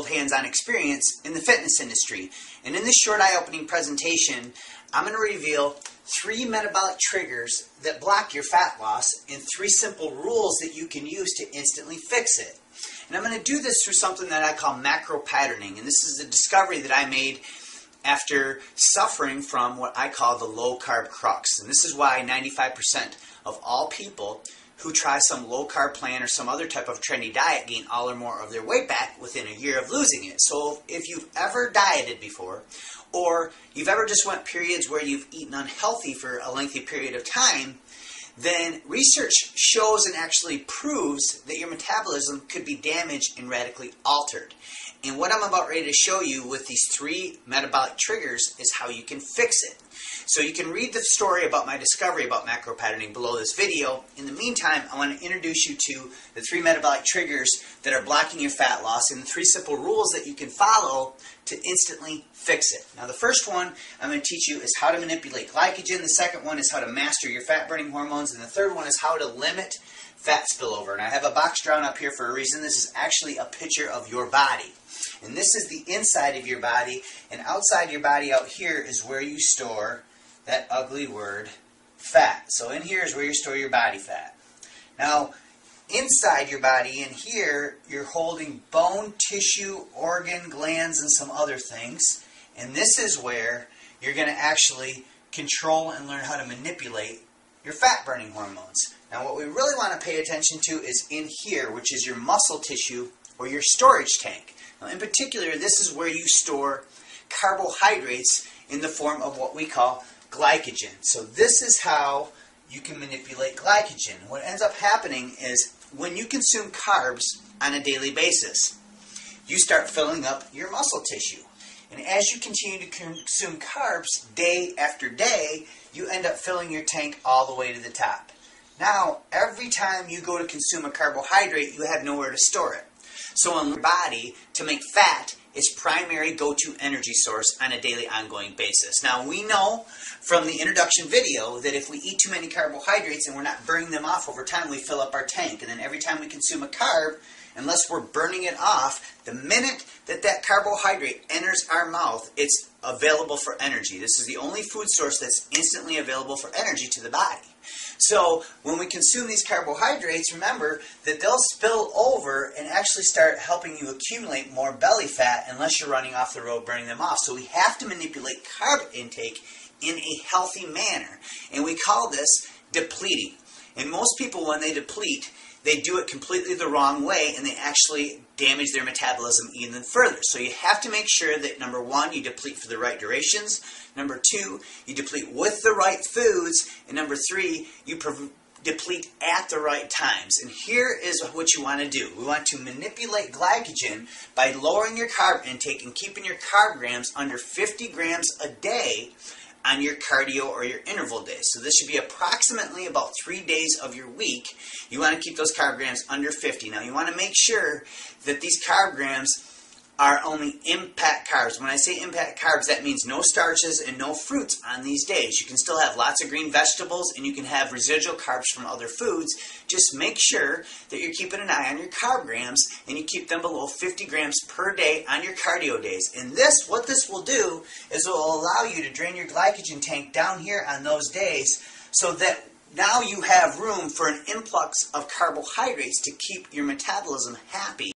hands-on experience in the fitness industry. And in this short eye-opening presentation, I'm going to reveal 3 metabolic triggers that block your fat loss and 3 simple rules that you can use to instantly fix it. And I'm going to do this through something that I call macro patterning. And this is a discovery that I made after suffering from what I call the low-carb crux. And this is why 95% of all people who try some low-carb plan or some other type of trendy diet gain all or more of their weight back within a year of losing it. So if you've ever dieted before, or you've ever just went periods where you've eaten unhealthy for a lengthy period of time, then research shows and actually proves that your metabolism could be damaged and radically altered. And what I'm about ready to show you with these 3 metabolic triggers is how you can fix it. So you can read the story about my discovery about macro patterning below this video. In the meantime, I want to introduce you to the 3 metabolic triggers that are blocking your fat loss and the 3 simple rules that you can follow to instantly fix it. Now the first one I'm going to teach you is how to manipulate glycogen. The second one is how to master your fat burning hormones. And the third one is how to limit fat spillover. And I have a box drawn up here for a reason. This is actually a picture of your body. And this is the inside of your body. And outside your body out here is where you store that ugly word, fat. So in here is where you store your body fat. Now, inside your body, in here, you're holding bone, tissue, organ, glands, and some other things. And this is where you're going to actually control and learn how to manipulate your fat-burning hormones. Now, what we really want to pay attention to is in here, which is your muscle tissue or your storage tank. Now, in particular, this is where you store carbohydrates in the form of what we call glycogen. So this is how you can manipulate glycogen. What ends up happening is when you consume carbs on a daily basis, you start filling up your muscle tissue. And as you continue to consume carbs day after day, you end up filling your tank all the way to the top. Now, every time you go to consume a carbohydrate, you have nowhere to store it. So in your body, to make fat, its primary go-to energy source on a daily ongoing basis. Now we know from the introduction video that if we eat too many carbohydrates and we're not burning them off over time, we fill up our tank. And then every time we consume a carb, unless we're burning it off, the minute that that carbohydrate enters our mouth, it's available for energy. This is the only food source that's instantly available for energy to the body. So when we consume these carbohydrates, remember that they'll spill over and actually start helping you accumulate more belly fat unless you're running off the road burning them off. So we have to manipulate carb intake in a healthy manner. And we call this depleting. And most people, when they deplete, they do it completely the wrong way and they actually damage their metabolism even further. So you have to make sure that, number 1, you deplete for the right durations. Number 2, you deplete with the right foods. And number 3, you deplete at the right times. And here is what you want to do. We want to manipulate glycogen by lowering your carb intake and keeping your carb grams under 50 grams a day on your cardio or your interval days. So this should be approximately about 3 days of your week. You want to keep those carb grams under 50. Now you want to make sure that these carb grams are only impact carbs. When I say impact carbs, that means no starches and no fruits on these days. You can still have lots of green vegetables and you can have residual carbs from other foods. Just make sure that you're keeping an eye on your carb grams and you keep them below 50 grams per day on your cardio days. And this, what this will do is it will allow you to drain your glycogen tank down here on those days so that now you have room for an influx of carbohydrates to keep your metabolism happy.